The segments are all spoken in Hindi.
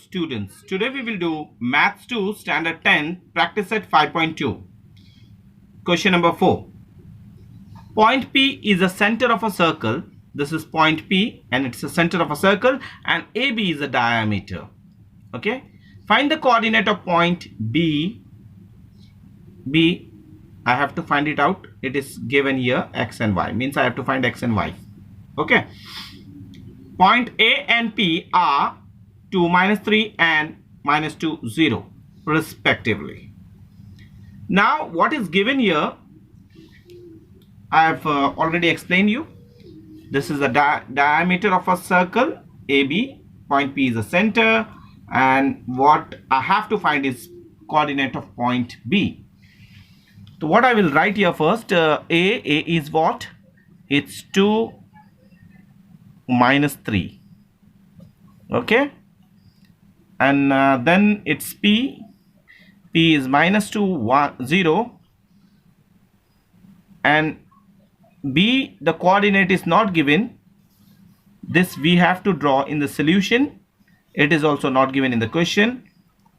students. Today we will do Maths 2 Standard 10 Practice Set 5.2. Question number 4. Point P is the center of a circle. This is point P and it's the center of a circle, and AB is the diameter. Okay. Find the coordinate of point B. I have to find it out. It is given here x and y. Means I have to find x and y. Okay. Point A and P are 2, -3 and -2, 0 respectively. Now what is given here, I have already explained you. This is the diameter of a circle AB. Point P is the center, and what I have to find is coordinate of point B. So what I will write here first, A is what? It's 2 -3. Okay. And then it's P is -2, 1, 0, and B, the coordinate is not given. This we have to draw in the solution. It is also not given in the question.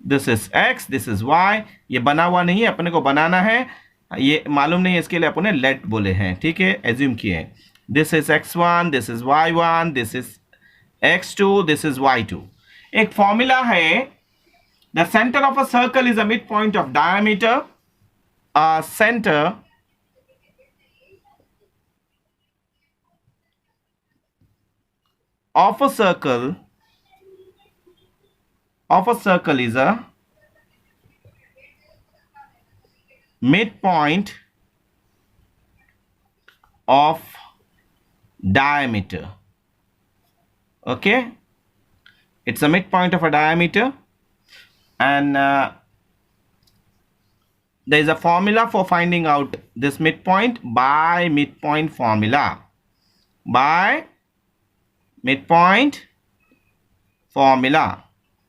This is x, this is y. ये बना हुआ नहीं है, अपने को बनाना है. ये मालूम नहीं है, इसके लिए अपने let बोले हैं. ठीक है, assume किए हैं. This is x1, this is y1, this is x2, this is y2. एक फॉर्मूला है, the center of a circle is a midpoint of diameter. A center of a circle is a midpoint of diameter. Okay, it's a midpoint of a diameter, and there is a formula for finding out this midpoint by midpoint formula.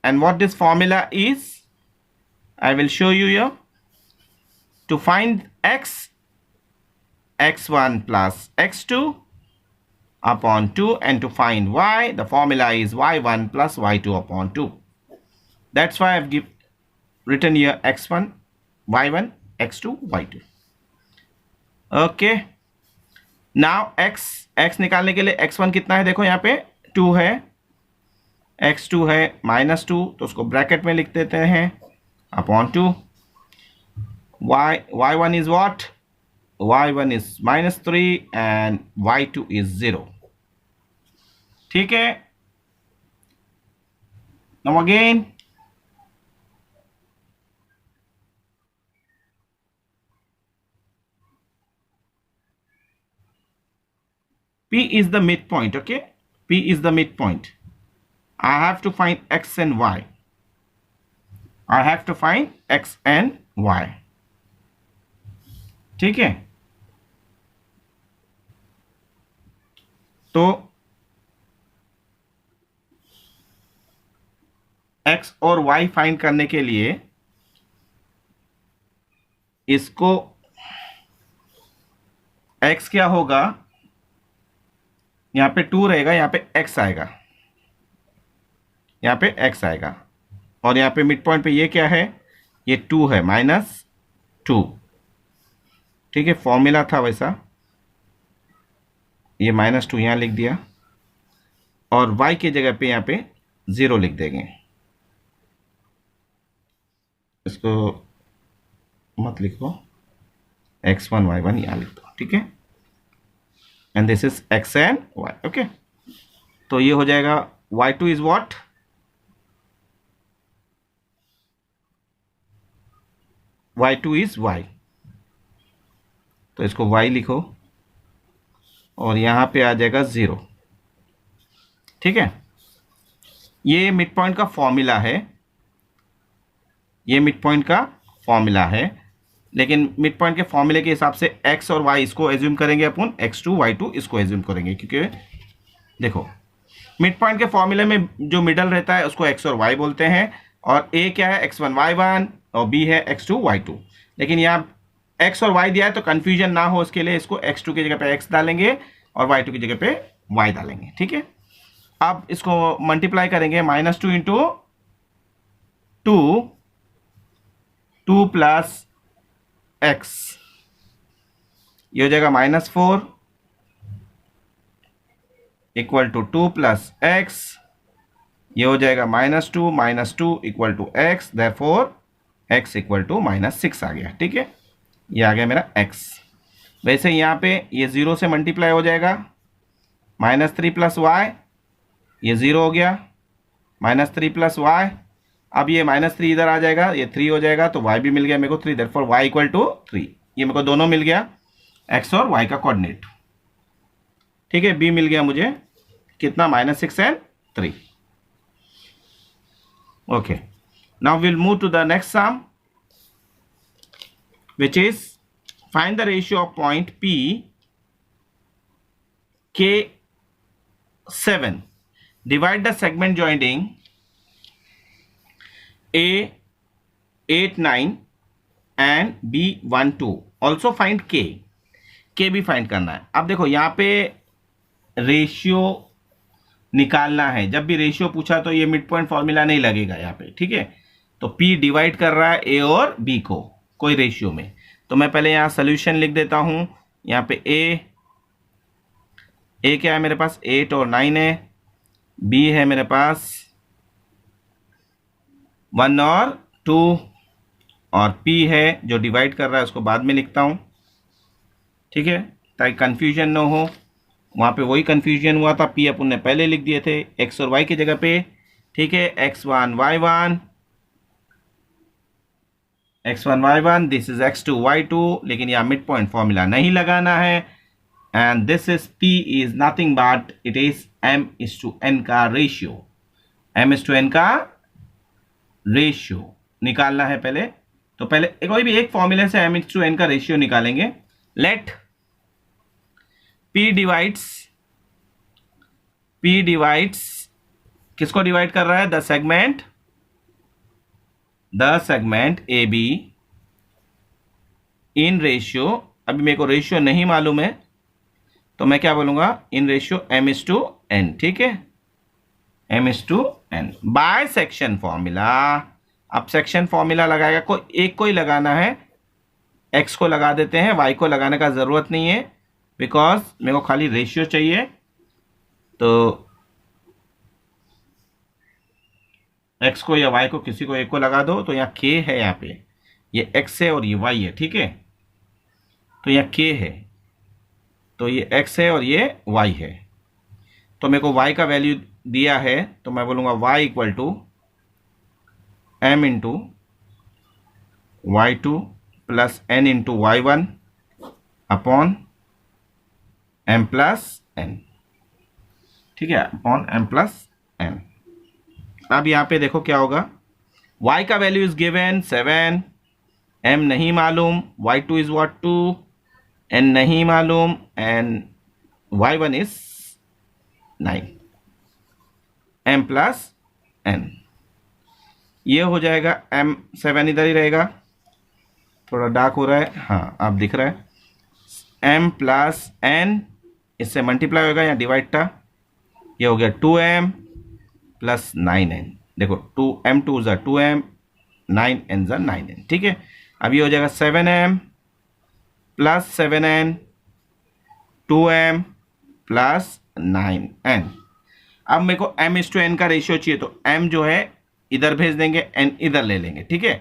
And what this formula is, I will show you here. To find x1 plus x2 upon 2, and to find y, the formula is y1 plus y2 upon 2. That's why I've written here x1, y1, x2, y2. Okay. Now x निकालने के लिए x1 कितना है, देखो यहाँ पे 2 है, x2 है -2, तो उसको ब्रैकेट में लिख देते हैं upon 2. y1 is what? y1 is -3 and y2 is 0. ठीक है. Now again, P is the midpoint. Okay, P is the midpoint. I have to find x and y. ठीक है. तो x और y फाइंड करने के लिए इसको x क्या होगा, यहाँ पे 2 रहेगा, यहाँ पे x आएगा, यहाँ पे x आएगा, और यहाँ पे मिड पॉइंट पे ये क्या है, ये 2 है, -2. ठीक है, फॉर्मूला था वैसा, ये -2 यहाँ लिख दिया, और y की जगह पे यहाँ पे 0 लिख देंगे. इसको मत लिखो, x1 y1 यहाँ लिख दो. ठीक है, and this is x and y. Okay, तो ये हो जाएगा y2 is what, y2 is y. तो इसको y लिखो और यहाँ पे आ जाएगा 0. ठीक है, ये मिड पॉइंट का फॉर्मूला है, लेकिन मिड पॉइंट के फॉर्मूले के हिसाब से x और y इसको एज्यूम करेंगे अपन, x2 y2 इसको एज्यूम करेंगे, क्योंकि देखो मिड पॉइंट के फॉर्मूले में जो मिडल रहता है उसको x और y बोलते हैं, और a क्या है, x1 y1, और b है x2 y2. लेकिन यहाँ x और y दिया है, तो कंफ्यूजन ना हो इसके लिए इसको x2 की जगह पे x डालेंगे और y2 की जगह पे y डालेंगे. ठीक है, अब इसको मल्टीप्लाई करेंगे, -2 इंटू टू प्लस एक्स, ये हो जाएगा -4 इक्वल टू 2 प्लस एक्स, ये हो जाएगा -2 equal to x, therefore x equal to -6 आ गया। ठीक है, ये आ गया मेरा x। वैसे यहाँ पे ये 0 से मल्टीप्लाई हो जाएगा, -3 प्लस वाई, ये 0 हो गया, -3 प्लस वाई, अब ये -3 इधर आ जाएगा, ये 3 हो जाएगा, तो y भी मिल गया मेरे को 3, देयरफॉर y इक्वल टू 3। ये मेरे को दोनों मिल गया, x और y का कोऑर्डिनेट। ठीक है, b मिल गया मुझे कितना, -6 and 3। Okay, now we'll move to the next sum, which is find the ratio of point P K7. Divide the segment joining A 8 9 and B 1 2. Also find K. K भी फाइंड करना है। अब देखो यहाँ पे रेशियो निकालना है, जब भी रेशियो पूछा तो ये मिड पॉइंट फॉर्मूला नहीं लगेगा यहाँ पे। ठीक है, तो P डिवाइड कर रहा है A और B को कोई रेशियो में, तो मैं पहले यहाँ सोल्यूशन लिख देता हूँ। यहाँ पे A क्या है मेरे पास, 8 और 9 है, B है मेरे पास 1 और 2, और P है जो डिवाइड कर रहा है, उसको बाद में लिखता हूँ। ठीक है, ताकि कंफ्यूजन ना हो, वहाँ पे वही कंफ्यूजन हुआ था, P अपन ने पहले लिख दिए थे x और y की जगह पे। ठीक है, x1 y1, this is x2 y2, लेकिन यहाँ मिड पॉइंट फॉर्मूला नहीं लगाना है, and this is P is nothing but it is m/n का रेशियो, m/n का रेशियो निकालना है पहले। तो पहले कोई भी एक फॉर्मूले से m/n का रेशियो निकालेंगे। लेट P डिवाइड्स किसको डिवाइड कर रहा है, the segment AB in ratio, अभी मेरे को रेशियो नहीं मालूम है तो मैं क्या बोलूंगा, इन रेशियो m/n। ठीक है, m/n बाय सेक्शन फॉर्मूला। अब सेक्शन फॉर्मूला लगाएगा, कोई लगाना है, x को लगा देते हैं, y को लगाने का जरूरत नहीं है, बिकॉज मेरे को खाली रेशियो चाहिए। तो x को या y को किसी को एक को लगा दो, तो यहाँ k है, यहाँ पे ये x है और ये y है। ठीक है, तो यहाँ k है, तो ये x है और ये y है, तो मेरे को y का वैल्यू दिया है, तो मैं बोलूँगा y equal to m into y2 plus n into y1 upon m plus n। ठीक है, अपॉन m प्लस n। अब यहाँ पे देखो क्या होगा, y का वैल्यू इज गिवन 7, m नहीं मालूम, y2 इज व्हाट 2, n नहीं मालूम, and y1 is 9, m plus n। ये हो जाएगा, m7 इधर ही रहेगा, थोड़ा डार्क हो रहा है, हाँ अब दिख रहा है, m प्लस n, इससे मल्टीप्लाई होगा, यहाँ डिवाइड था, ये हो गया 2m प्लस 9n। देखो 2m 2 ज़ा 2m, 9n ज़ा 9n। ठीक है, अब ये हो जाएगा 7m plus 7n, 2m plus 9n। अब मेरे को m/n का रेशियो चाहिए, तो m जो है इधर भेज देंगे, n इधर ले लेंगे। ठीक है,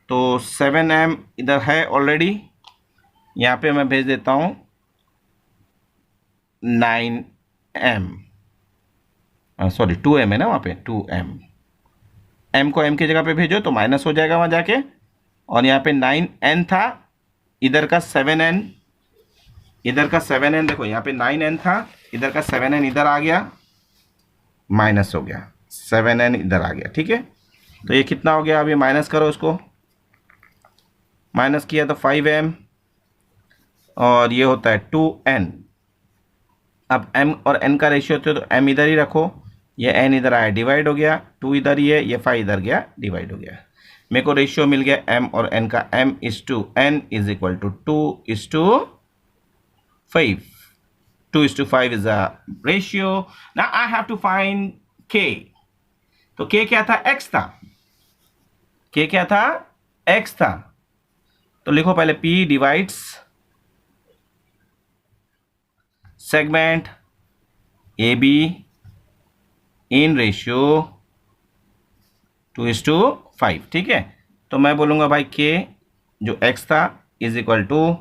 तो 7m इधर है ऑलरेडी, यहाँ पे मैं भेज देता हूँ 9m, सॉरी 2m है ना वहाँ पे, 2m, m को m की जगह पे भेजो तो माइनस हो जाएगा वहाँ जाके, और यहाँ पे 9n था, इधर का 7n, देखो यहाँ पे 9n था, इधर का 7n इधर आ गया, माइनस हो गया, 7n इधर आ गया। ठीक है, तो ये कितना हो गया, अभी माइनस करो, इसको माइनस किया तो 5m, और ये होता है 2n। अब m और n का रेशियो होते तो m इधर ही रखो, ये n इधर आया, डिवाइड हो गया, 2 इधर ही है, ये 5 इधर गया, डिवाइड हो गया। मेरे को रेशियो मिल गया m और n का, m/n इज इक्वल टू 2:5, 2:5 इज a ratio. Now I have to find k, तो k क्या था, x था, के क्या था, x था, तो लिखो पहले p divides segment A be in ratio 2:5, ठीक है। तो मैं बोलूँगा भाई के जो x था इज इक्वल टू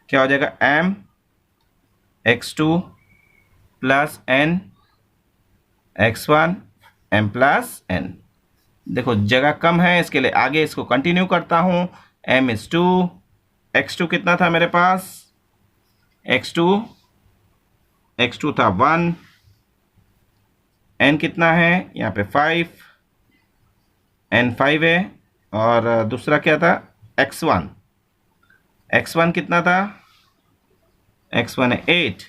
क्या हो जाएगा, m x2 plus n x1 m plus n। देखो जगह कम है, इसके लिए आगे इसको कंटिन्यू करता हूँ। m इज 2, x2 कितना था मेरे पास, x2 था 1, n कितना है यहाँ पे 5, n 5 है, और दूसरा क्या था x1 कितना था, x1 है 8,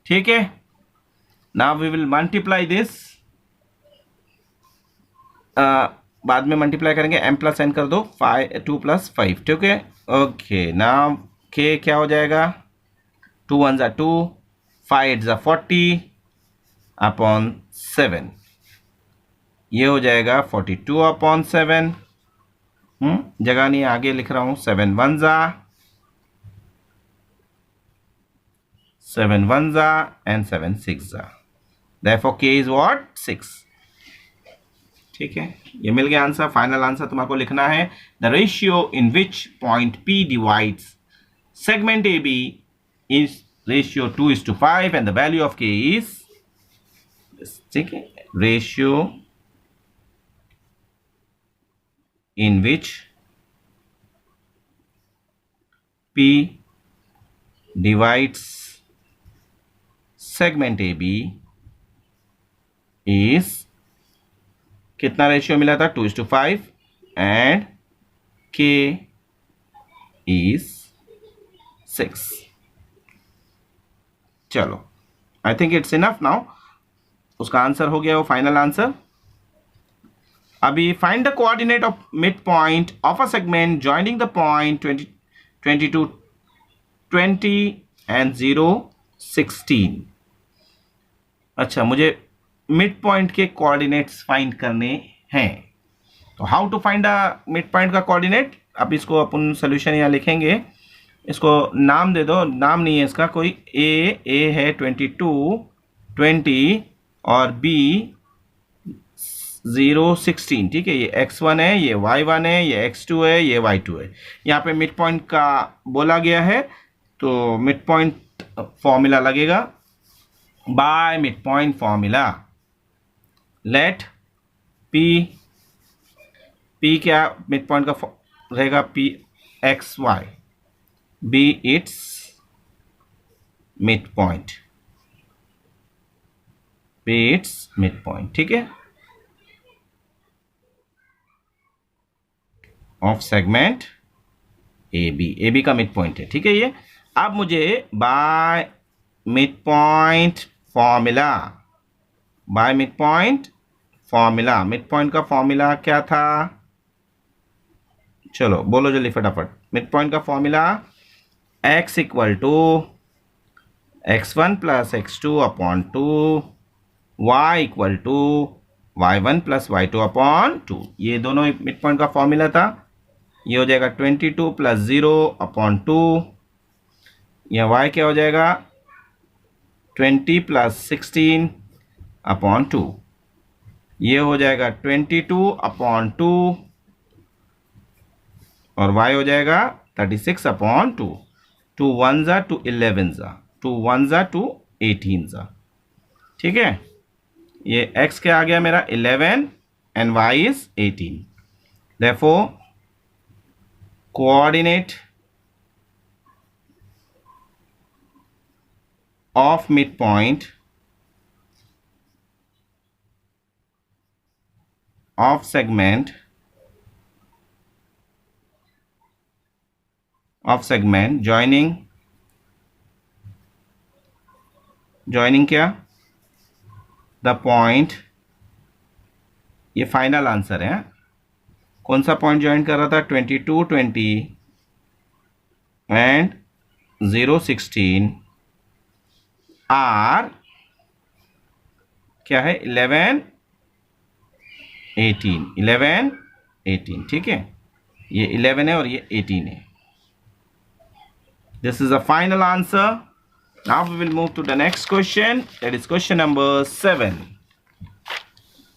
ठीक है। Now we will multiply this, बाद में मल्टीप्लाई करेंगे, m प्लस n कर दो, 2 + 5, ठीक है। ओके, नाउ k क्या हो जाएगा, 2 1 ज़ा 2, 5 ज़ा 40 अपॉन 7, ये हो जाएगा 42 अपॉन 7। जगह नहीं, आगे लिख रहा हूँ, 7 1 ज़ा and 7 6 ज़ा, therefore k is what, 6, ठीक है। ये मिल गया आंसर। फाइनल आंसर तुम्हारे को लिखना है, the ratio in which point P divides segment AB is ratio 2:5 and the value of K is, ठीक है, ratio in which P divides segment AB is, कितना रेशियो मिला था, 2:5 एंड K इज 6। चलो, I think it's enough now, उसका आंसर हो गया वो फाइनल आंसर। अभी find the coordinate of mid point of a segment joining the point 22 20 and 0 16। अच्छा, मुझे मिड पॉइंट के कोऑर्डिनेट्स फाइंड करने हैं, तो how to find a mid point का कोऑर्डिनेट। अब इसको अपन सोल्यूशन यहाँ लिखेंगे, इसको नाम दे दो, नाम नहीं है इसका कोई, ए है 22 20 और बी 0 16, ठीक है। ये x1 है, ये y1 है, ये x2 है, ये y2 है। यहाँ पे मिड पॉइंट का बोला गया है, तो मिड पॉइंट फॉर्मूला लगेगा, by mid point formula let p क्या मिड पॉइंट का रहेगा, p x y be its mid point, be its mid point, ठीक है, ऑफ सेगमेंट ए बी का मिड पॉइंट है, ठीक है। ये अब मुझे by mid point formula, by mid point formula, mid point का फॉर्मूला क्या था, चलो बोलो जल्दी फटाफट। मिड पॉइंट का formula x equal to x1 plus x2 upon 2, y equal to y1 plus y2 upon 2। ये दोनों मिड पॉइंट का फॉर्मूला था। ये हो जाएगा 22 प्लस 0 अपॉन 2, यह y क्या हो जाएगा 20 प्लस 16 अपॉन 2, ये हो जाएगा 22 अपॉन 2 और y हो जाएगा 36 अपॉन 2, 2 1 ज़ा 2 11 ज़ा 2 1 ज़ा 2 18 ज़ा, ठीक है। ये x क्या आ गया मेरा 11 and y is 18, therefore coordinate of midpoint of segment joining क्या द पॉइंट, ये फाइनल आंसर है। कौन सा पॉइंट ज्वाइन कर रहा था 22 20 एंड 0 16 आर क्या है 11 18, 11 18, ठीक है, ये 11 है और ये 18 है. This is the final answer. Now we will move to the next question, that is question number 7.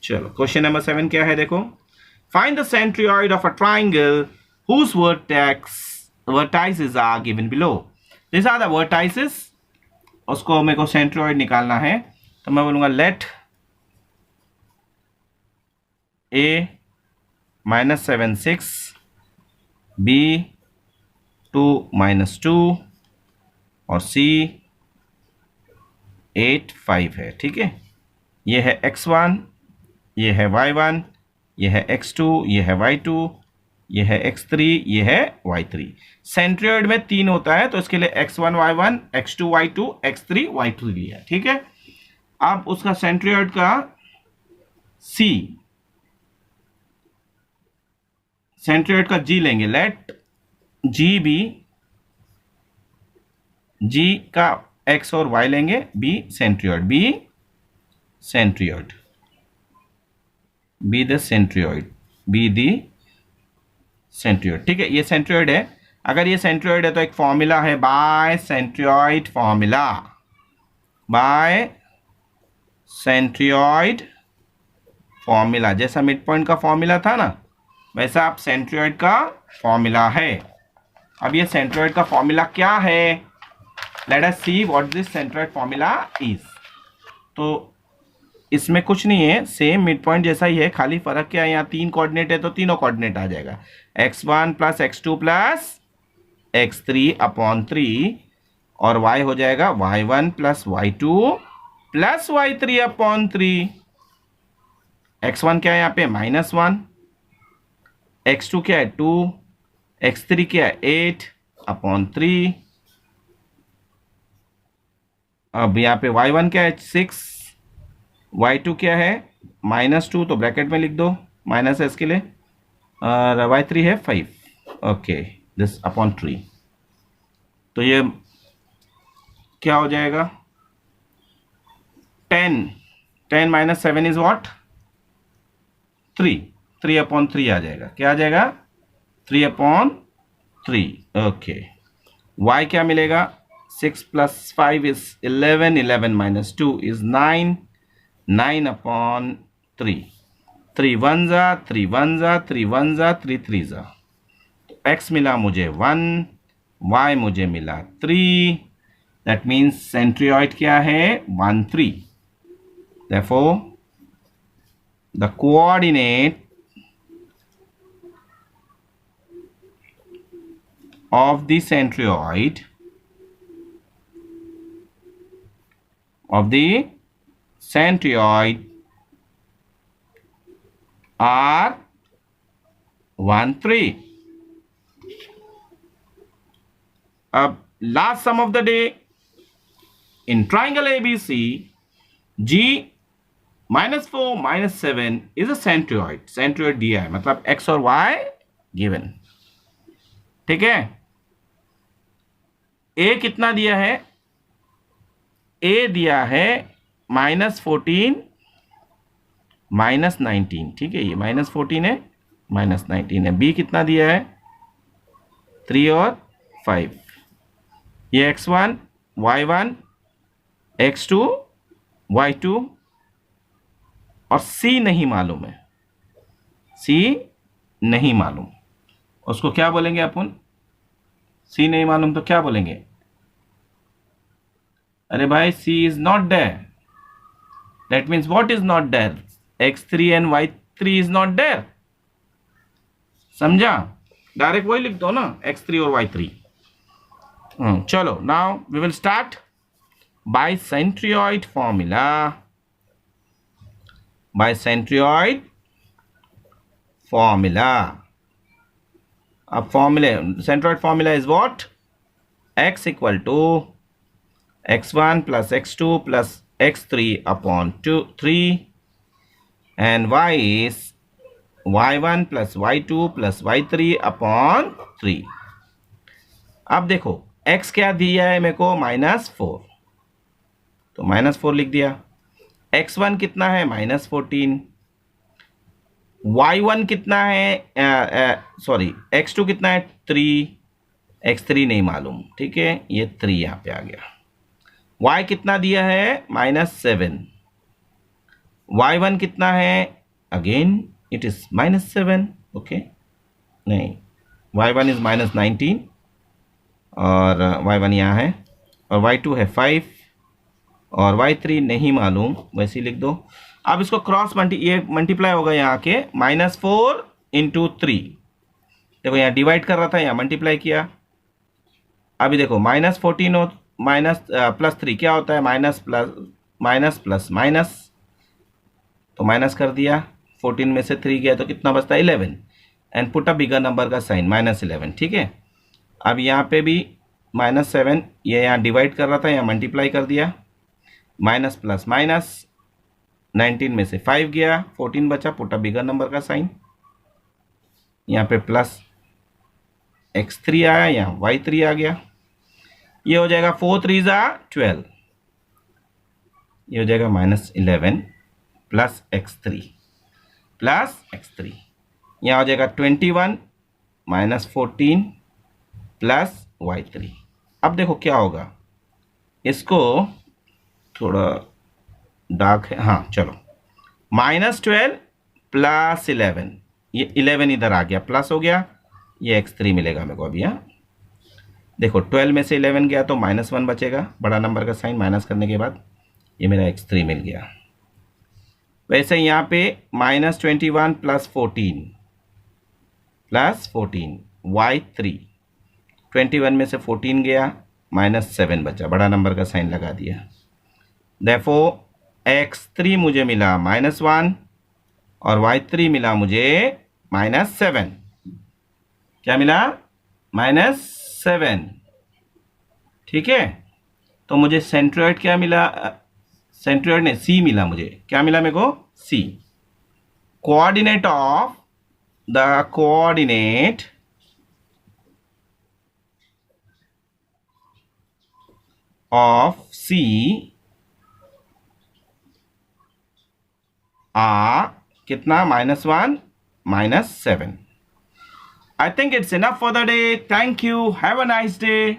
चलो क्वेश्चन नंबर 7 क्या है देखो. Find the centroid of a triangle whose vertices are given below. These are the vertices. उसको मेरे को centroid निकालना है, तो मैं बोलूँगा let A -7 6 B 2 -2 और C 8 5 है, ठीक है. ये है x1, ये है y1, ये है x2, ये है y2, ये है x3, ये है y3. सेंट्रोइड में 3 होता है, तो इसके लिए x1 y1, x2 y2, x3 y3 भी है, ठीक है. अब उसका सेंट्रोइड का C, सेंट्रोइड का G लेंगे. लेट G बी, G का x और y लेंगे, B centroid, B centroid, B the centroid, B the centroid, ठीक है. ये सेंट्रोइड है. अगर ये सेंट्रोइड है तो एक फॉर्मूला है by centroid formula, by centroid formula. जैसा मिड पॉइंट का फॉर्मूला था ना, वैसा आप सेंट्रोइड का फॉर्मूला है. अब ये सेंट्रोइड का फॉर्मूला क्या है, let us see what this centroid formula is. तो इसमें कुछ नहीं है, सेम मिड पॉइंट जैसा ही है, खाली फर्क क्या है, यहाँ 3 कोऑर्डिनेट है तो तीनों कोऑर्डिनेट आ जाएगा. x1 + x2 + x3 अपॉन 3 और y हो जाएगा y1 + y2 + y3 upon 3. x1 क्या है यहाँ पे -1, x2 क्या है 2, x3 क्या है 8 अपॉन 3. अब यहाँ पे y1 क्या है 6, y2 क्या है -2, तो ब्रैकेट में लिख दो, माइनस है इसके लिए, और y3 है 5. Okay, this upon 3. तो ये क्या हो जाएगा 10 -7 इज व्हाट 3 अपॉन 3 आ जाएगा. क्या आ जाएगा 3 अपॉन 3. ओके, y क्या मिलेगा 6 + 5 इज 11, 11 - 2 इज 9, 9 अपॉन 3. 3 1 जा, 3 1 जा, 3 1 जा, 3 3 जा. तो x मिला मुझे 1, y मुझे मिला 3. दैट मीन्स सेंट्रोइड क्या है 1 3. Therefore the coordinate of the centroid are 1 3. अब last sum of the day, in triangle ABC, G -4 -7 is a centroid. centroid दिया है, मतलब x और y given, ठीक है. A कितना दिया है, A दिया है -14 -19, ठीक है, ये -14 है -19 है. B कितना दिया है 3 और 5. ये x1 y1 x2 y2 और C नहीं मालूम है, C नहीं मालूम. उसको क्या बोलेंगे अपन, C नहीं मालूम तो क्या बोलेंगे, अरे भाई C is not there. That means what is not there, x3 and y3 is not there. समझा, डायरेक्ट वही लिख दो ना, x3 और y3. चलो, now we will start by centroid formula. By centroid formula. A formula, centroid formula is what? X equal to x1 + x2 + x3 upon 3, and y is y1 + y2 + y3 upon 3. अब देखो x क्या दिया है मेरे को -4, तो -4 लिख दिया. x1 कितना है -14, y1 कितना है, सॉरी x2 कितना है 3, x3 नहीं मालूम, ठीक है, ये 3 यहाँ पे आ गया। y कितना दिया है -7, y1 कितना है, अगेन इट इज -7, ओके, नहीं y1 इज -19 और y1 यहाँ है, और y2 है 5 और y3 नहीं मालूम, वैसे ही लिख दो। अब इसको क्रॉस ये मल्टीप्लाई होगा यहाँ के -4 इंटू 3, देखो यहाँ डिवाइड कर रहा था, यहाँ मल्टीप्लाई किया। अभी देखो -14 और +3 क्या होता है, माइनस प्लस माइनस, तो माइनस कर दिया, 14 में से 3 गया तो कितना बचता है 11, and put a bigger number का साइन -11, ठीक है। अब यहाँ पे भी -7, ये यहाँ डिवाइड कर रहा था, यहाँ मल्टीप्लाई कर दिया, माइनस प्लस माइनस, 19 में से 5 गया, 14 बचा, पुट अ बिगर नंबर का साइन, यहाँ पे प्लस x3 आया, यहाँ y3 आ गया, ये हो जाएगा 4 3 12, ये हो जाएगा -11 प्लस x3 यहाँ हो जाएगा 21 -14 प्लस y3। अब देखो क्या होगा, इसको थोड़ा डार्क है, हाँ चलो, -12 प्लस 11, ये 11 इधर आ गया, प्लस हो गया, ये x3 मिलेगा मेरे को अभी। यहाँ देखो 12 में से 11 गया तो -1 बचेगा, बड़ा नंबर का साइन माइनस करने के बाद, ये मेरा x3 मिल गया। वैसे यहाँ पे -21 प्लस 14 y3, 21 में से 14 गया, -7 बचा, बड़ा नंबर का साइन लगा दिया। देयरफॉर x3 मुझे मिला -1 और y3 मिला मुझे -7, क्या मिला -7, ठीक है। तो मुझे सेंट्रोइड क्या मिला, सेंट्रोइड ने C मिला, मुझे क्या मिला, मेरे को C, coordinate of the coordinate of C कितना -1 -7। I think it's enough for the day. Thank you. Have a nice day.